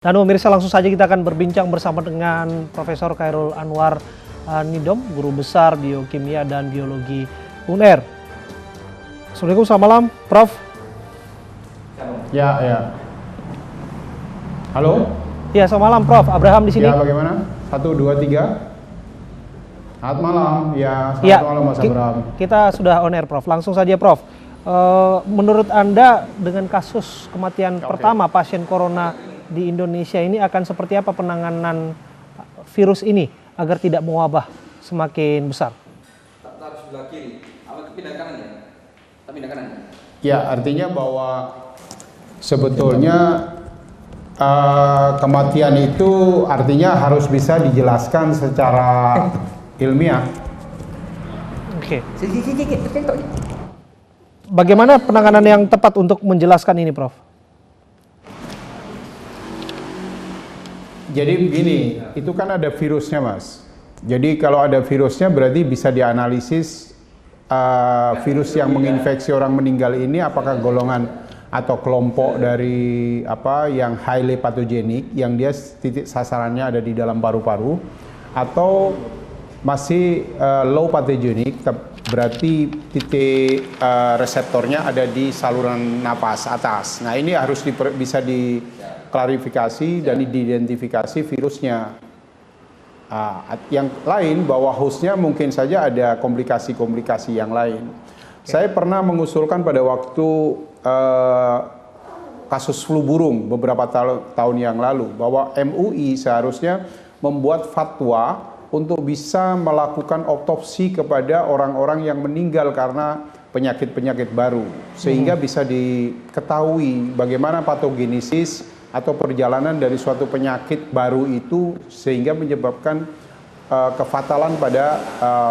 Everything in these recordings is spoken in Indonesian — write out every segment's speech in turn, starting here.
Dan pemirsa, langsung saja kita akan berbincang bersama dengan Profesor Khairul Anwar Nidom, Guru Besar Biokimia dan Biologi UNER. Assalamualaikum, selamat malam, Prof. Ya. Halo? Ya, selamat malam, Prof. Abraham di sini. Ya, bagaimana? 1, 2, 3. Selamat malam. Ya, selamat malam Mas Abraham. Kita sudah on air, Prof. Langsung saja, Prof. Menurut Anda dengan kasus kematian pertama pasien corona di Indonesia ini akan seperti apa penanganan virus ini agar tidak mewabah semakin besar? Tetap sebelah kiri, pindah kanan ya? Pindah kanan. Ya, artinya bahwa sebetulnya kematian itu artinya harus bisa dijelaskan secara ilmiah. Oke. Bagaimana penanganan yang tepat untuk menjelaskan ini, Prof? Jadi begini, itu kan ada virusnya, Mas. Jadi kalau ada virusnya berarti bisa dianalisis virus yang menginfeksi orang meninggal ini apakah golongan atau kelompok dari yang highly pathogenic, yang dia titik sasarannya ada di dalam paru-paru, atau masih low pathogenic, berarti titik reseptornya ada di saluran napas atas. Nah, ini harus bisa diklarifikasi dan diidentifikasi virusnya. Yang lain bahwa hostnya mungkin saja ada komplikasi-komplikasi yang lain. Saya pernah mengusulkan pada waktu kasus flu burung beberapa tahun yang lalu bahwa MUI seharusnya membuat fatwa untuk bisa melakukan otopsi kepada orang-orang yang meninggal karena penyakit-penyakit baru, sehingga bisa diketahui bagaimana patogenesis atau perjalanan dari suatu penyakit baru itu sehingga menyebabkan kefatalan pada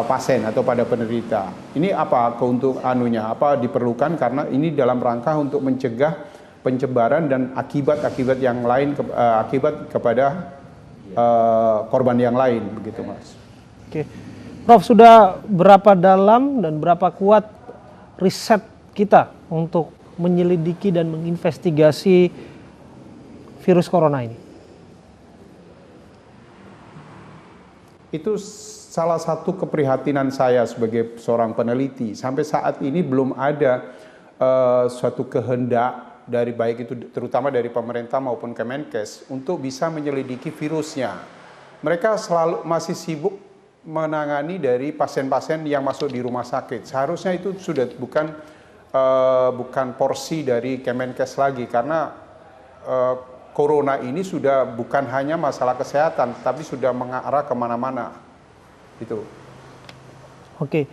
pasien atau pada penderita. Ini apa apa diperlukan, karena ini dalam rangka untuk mencegah penyebaran dan akibat-akibat yang lain akibat kepada korban yang lain, begitu, Mas. Oke, Prof, sudah berapa dalam dan berapa kuat riset kita untuk menyelidiki dan menginvestigasi virus corona ini? Itu salah satu keprihatinan saya sebagai seorang peneliti. Sampai saat ini belum ada suatu kehendak dari baik itu terutama dari pemerintah maupun Kemenkes untuk bisa menyelidiki virusnya. Mereka masih sibuk menangani dari pasien-pasien yang masuk di rumah sakit. Seharusnya itu sudah bukan porsi dari Kemenkes lagi, karena corona ini sudah bukan hanya masalah kesehatan, tapi sudah mengarah kemana-mana. Itu. Oke,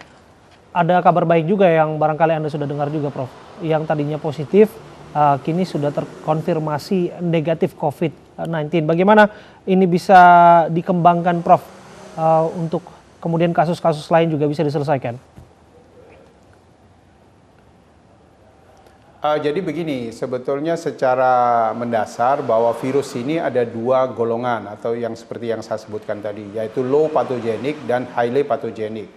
ada kabar baik juga yang barangkali Anda sudah dengar juga, Prof. Yang tadinya positif, kini sudah terkonfirmasi negatif COVID-19. Bagaimana ini bisa dikembangkan, Prof, untuk kemudian kasus-kasus lain juga bisa diselesaikan? Jadi begini, sebetulnya secara mendasar bahwa virus ini ada dua golongan atau yang seperti yang saya sebutkan tadi, yaitu low pathogenic dan highly pathogenic.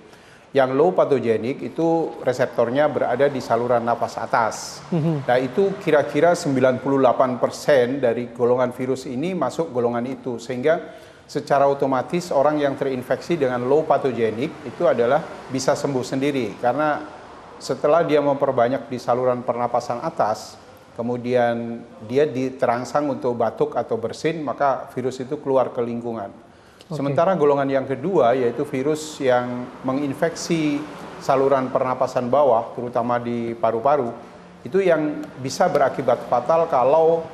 Yang low pathogenic itu reseptornya berada di saluran napas atas. Nah, itu kira-kira 98% dari golongan virus ini masuk golongan itu, sehingga secara otomatis orang yang terinfeksi dengan low pathogenic itu adalah bisa sembuh sendiri, karena setelah dia memperbanyak di saluran pernapasan atas, kemudian dia diterangsang untuk batuk atau bersin, maka virus itu keluar ke lingkungan. Sementara golongan yang kedua, yaitu virus yang menginfeksi saluran pernapasan bawah, terutama di paru-paru, itu yang bisa berakibat fatal kalau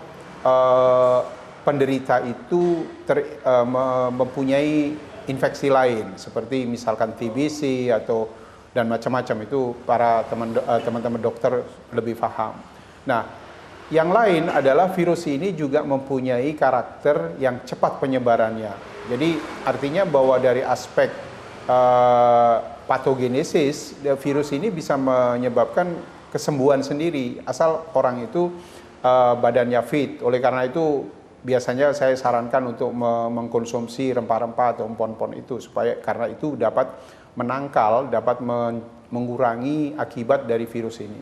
penderita itu mempunyai infeksi lain, seperti misalkan TBC dan macam-macam. Itu para teman-teman dokter lebih paham. Nah, yang lain adalah virus ini juga mempunyai karakter yang cepat penyebarannya. Jadi artinya bahwa dari aspek patogenesis, virus ini bisa menyebabkan kesembuhan sendiri asal orang itu badannya fit. Oleh karena itu biasanya saya sarankan untuk mengkonsumsi rempah-rempah atau empon-empon itu, karena itu dapat menangkal, dapat mengurangi akibat dari virus ini.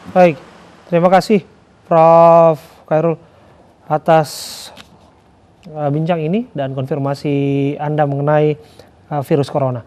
Baik, terima kasih Prof. Khairul atas bincang ini dan konfirmasi Anda mengenai virus corona.